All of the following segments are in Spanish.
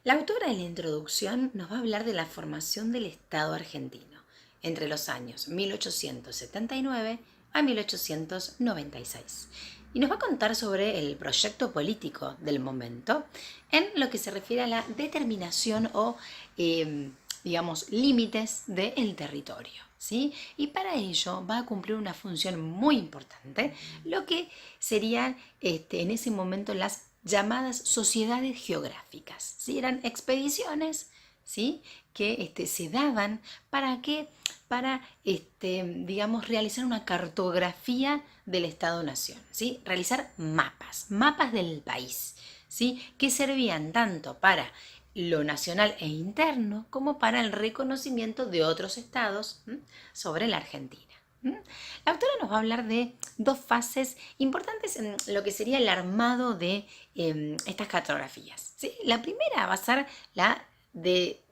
La autora en la introducción nos va a hablar de la formación del Estado argentino entre los años 1879 a 1896 y nos va a contar sobre el proyecto político del momento en lo que se refiere a la determinación o, digamos, límites del territorio. ¿Sí? Y para ello va a cumplir una función muy importante, lo que serían en ese momento las llamadas sociedades geográficas. ¿Sí? Eran expediciones, ¿sí? Que se daban para que para digamos, realizar una cartografía del Estado-Nación, ¿sí? Realizar mapas del país, ¿sí? Que servían tanto para lo nacional e interno como para el reconocimiento de otros estados sobre la Argentina. La autora nos va a hablar de dos fases importantes en lo que sería el armado de estas cartografías. ¿Sí? La primera va a ser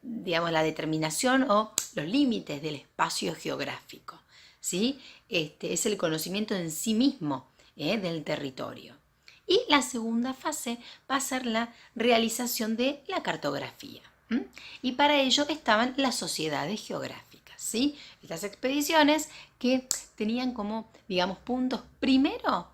digamos, la determinación o los límites del espacio geográfico. ¿Sí? Es el conocimiento en sí mismo del territorio. Y la segunda fase va a ser la realización de la cartografía. Y para ello estaban las sociedades geográficas, ¿sí? Estas expediciones que tenían como, digamos, puntos. Primero,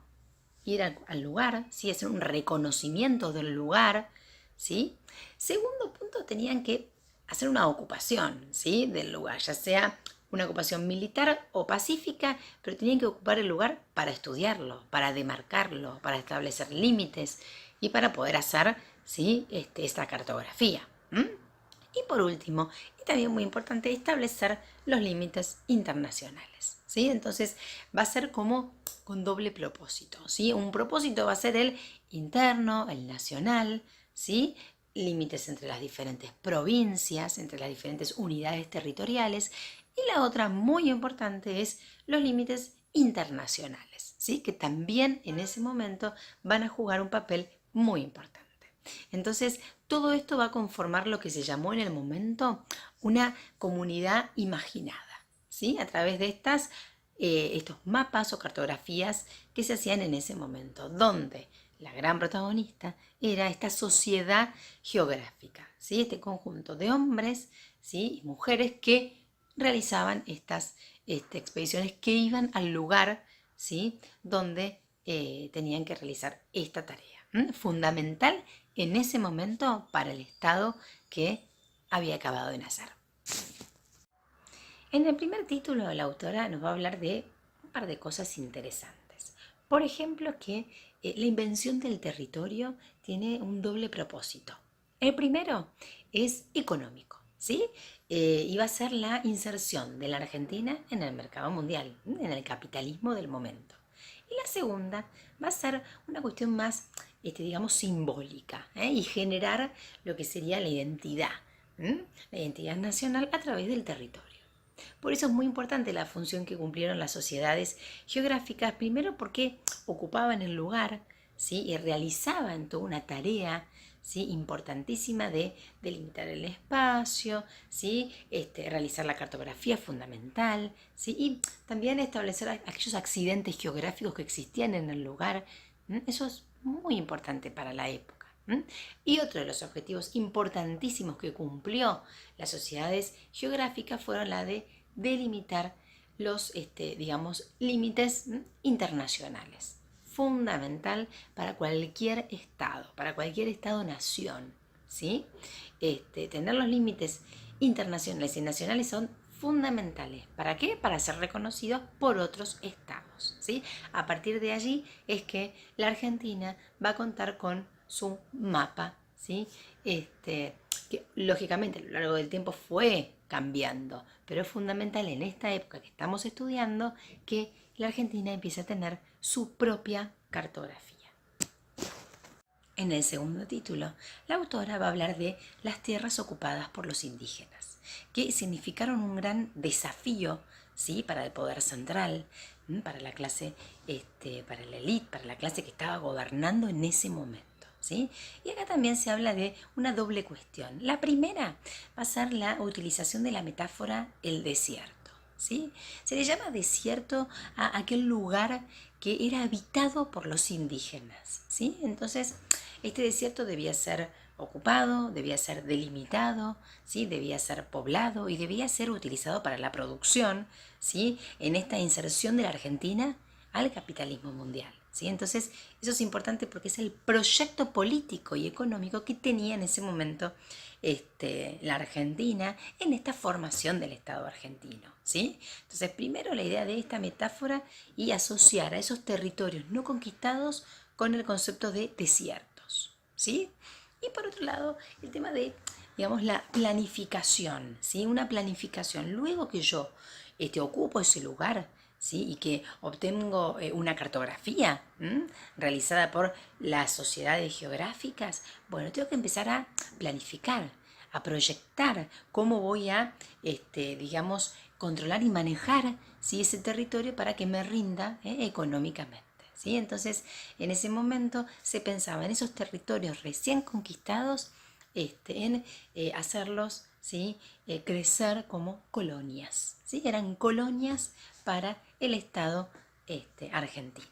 ir al lugar, ¿sí? Hacer un reconocimiento del lugar, ¿sí? Segundo punto, tenían que hacer una ocupación, ¿sí? Del lugar, ya sea una ocupación militar o pacífica, pero tenían que ocupar el lugar para estudiarlo, para demarcarlo, para establecer límites y para poder hacer, ¿sí? Esta cartografía. Y por último, y también muy importante, establecer los límites internacionales, ¿sí? Entonces va a ser como con doble propósito, ¿sí? Un propósito va a ser el interno, el nacional, ¿sí? Límites entre las diferentes provincias, entre las diferentes unidades territoriales, y la otra muy importante es los límites internacionales, ¿sí? Que también en ese momento van a jugar un papel muy importante. Entonces, todo esto va a conformar lo que se llamó en el momento una comunidad imaginada, ¿sí? A través de estos mapas o cartografías que se hacían en ese momento, donde la gran protagonista era esta sociedad geográfica, ¿sí? Este conjunto de hombres, ¿sí? Y mujeres que realizaban estas expediciones que iban al lugar, ¿sí? Donde tenían que realizar esta tarea. Fundamental en ese momento para el Estado que había acabado de nacer. En el primer título, la autora nos va a hablar de un par de cosas interesantes. Por ejemplo, que la invención del territorio tiene un doble propósito. El primero es económico, ¿sí? Y va a ser la inserción de la Argentina en el mercado mundial, en el capitalismo del momento. Y la segunda va a ser una cuestión más, digamos, simbólica, y generar lo que sería la identidad nacional a través del territorio. Por eso es muy importante la función que cumplieron las sociedades geográficas, primero porque ocupaban el lugar, ¿sí? Y realizaban toda una tarea, ¿sí? Importantísima de delimitar el espacio, ¿sí? Realizar la cartografía fundamental, ¿sí? Y también establecer aquellos accidentes geográficos que existían en el lugar. Eso es muy importante para la época. Y otro de los objetivos importantísimos que cumplió las sociedades geográficas fueron la de delimitar los, digamos, límites internacionales. Fundamental para cualquier estado-nación, ¿sí? Tener los límites internacionales y nacionales son fundamentales. ¿Para qué? Para ser reconocidos por otros estados, ¿sí? A partir de allí es que la Argentina va a contar con su mapa, ¿sí? Que lógicamente a lo largo del tiempo fue cambiando, pero es fundamental en esta época que estamos estudiando que la Argentina empiece a tener su propia cartografía. En el segundo título, la autora va a hablar de las tierras ocupadas por los indígenas, que significaron un gran desafío, ¿sí? Para el poder central, para la clase, para la élite, para la clase que estaba gobernando en ese momento. ¿Sí? Y acá también se habla de una doble cuestión. La primera va a ser la utilización de la metáfora el desierto, ¿sí? Se le llama desierto a aquel lugar que era habitado por los indígenas, ¿sí? Entonces, este desierto debía ser ocupado, debía ser delimitado, ¿sí? Debía ser poblado y debía ser utilizado para la producción, ¿sí? En esta inserción de la Argentina al capitalismo mundial, ¿sí? Entonces, eso es importante porque es el proyecto político y económico que tenía en ese momento la Argentina en esta formación del Estado argentino, ¿sí? Entonces, primero la idea de esta metáfora y asociar a esos territorios no conquistados con el concepto de desiertos, ¿sí? Y por otro lado, el tema de, digamos, la planificación, ¿sí? Una planificación. Luego que yo ocupo ese lugar, ¿sí? Y que obtengo una cartografía realizada por las sociedades geográficas, bueno, tengo que empezar a planificar, a proyectar cómo voy a, digamos, controlar y manejar, ¿sí? Ese territorio para que me rinda económicamente. ¿Sí? Entonces, en ese momento se pensaba en esos territorios recién conquistados, en hacerlos, ¿sí? Crecer como colonias. ¿Sí? Eran colonias para el Estado argentino.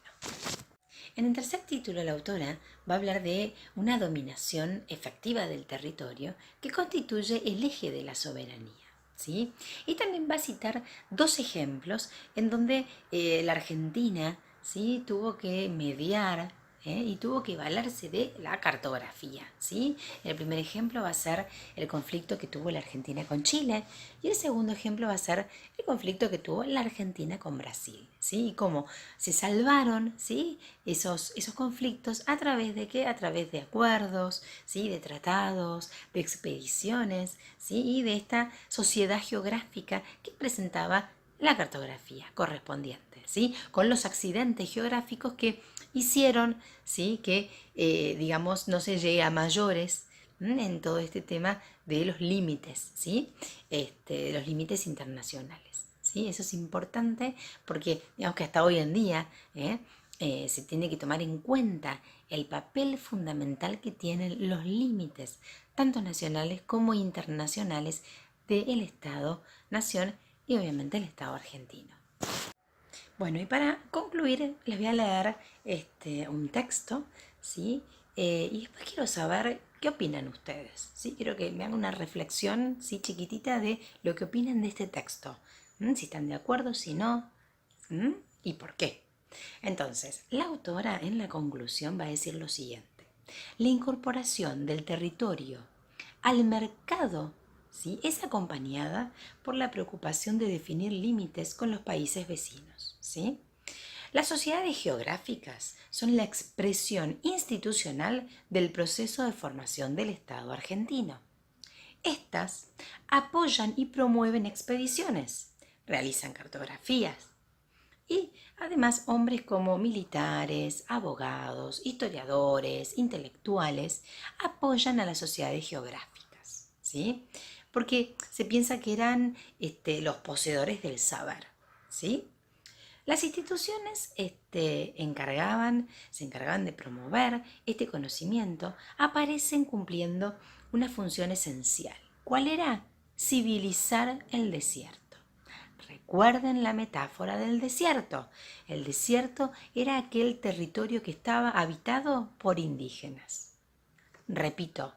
En el tercer título, la autora va a hablar de una dominación efectiva del territorio que constituye el eje de la soberanía. ¿Sí? Y también va a citar dos ejemplos en donde la Argentina, ¿sí? Tuvo que mediar y tuvo que valerse de la cartografía. ¿Sí? El primer ejemplo va a ser el conflicto que tuvo la Argentina con Chile y el segundo ejemplo va a ser el conflicto que tuvo la Argentina con Brasil. ¿Sí? Y cómo se salvaron, ¿sí? esos conflictos a través de qué? A través de acuerdos, ¿sí? De tratados, de expediciones, ¿sí? Y de esta sociedad geográfica que presentaba la cartografía correspondiente, ¿sí? Con los accidentes geográficos que hicieron, ¿sí? Que, digamos, no se llegue a mayores en todo este tema de los límites, ¿sí? De los límites internacionales. ¿Sí? Eso es importante porque, digamos que hasta hoy en día se tiene que tomar en cuenta el papel fundamental que tienen los límites, tanto nacionales como internacionales, del Estado-Nación y obviamente el Estado argentino. Bueno, y para concluir les voy a leer un texto, ¿sí? Y después quiero saber qué opinan ustedes, ¿sí? Quiero que me hagan una reflexión, ¿sí? Chiquitita de lo que opinan de este texto. Si están de acuerdo, si no, y por qué. Entonces, la autora en la conclusión va a decir lo siguiente. La incorporación del territorio al mercado, ¿sí? Es acompañada por la preocupación de definir límites con los países vecinos, ¿sí? Las sociedades geográficas son la expresión institucional del proceso de formación del Estado argentino. Estas apoyan y promueven expediciones, realizan cartografías y además hombres como militares, abogados, historiadores, intelectuales apoyan a las sociedades geográficas, ¿sí? Porque se piensa que eran los poseedores del saber, ¿sí? Las instituciones se encargaban de promover este conocimiento, aparecen cumpliendo una función esencial. ¿Cuál era? Civilizar el desierto. Recuerden la metáfora del desierto. El desierto era aquel territorio que estaba habitado por indígenas. Repito,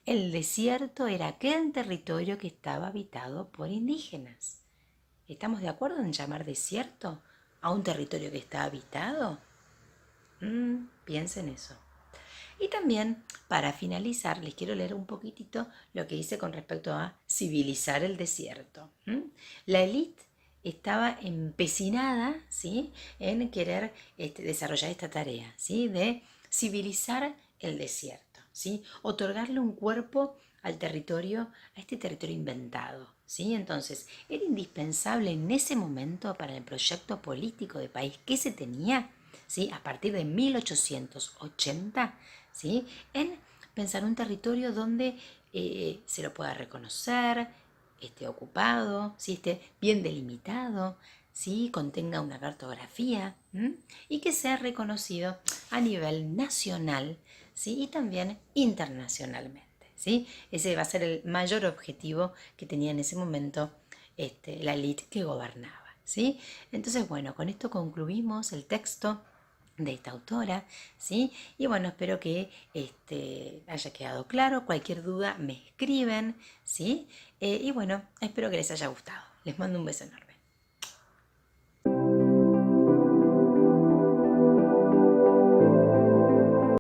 el desierto era aquel territorio que estaba habitado por indígenas. ¿Estamos de acuerdo en llamar desierto a un territorio que está habitado? Piensen eso. Y también, para finalizar, les quiero leer un poquitito lo que dice con respecto a civilizar el desierto. La élite estaba empecinada, ¿sí? En querer desarrollar esta tarea, ¿sí? De civilizar el desierto, ¿sí? Otorgarle un cuerpo al territorio, a este territorio inventado, ¿sí? Entonces, era indispensable en ese momento para el proyecto político de país que se tenía, ¿sí? A partir de 1880, ¿sí? En pensar un territorio donde se lo pueda reconocer, esté ocupado, ¿sí? Esté bien delimitado, ¿sí? Contenga una cartografía y que sea reconocido a nivel nacional, ¿sí? Y también internacionalmente. ¿Sí? Ese va a ser el mayor objetivo que tenía en ese momento la élite que gobernaba, ¿sí? Entonces, bueno, con esto concluimos el texto de esta autora, ¿sí? Y bueno, espero que haya quedado claro. Cualquier duda me escriben, ¿sí? Y bueno, espero que les haya gustado. Les mando un beso enorme.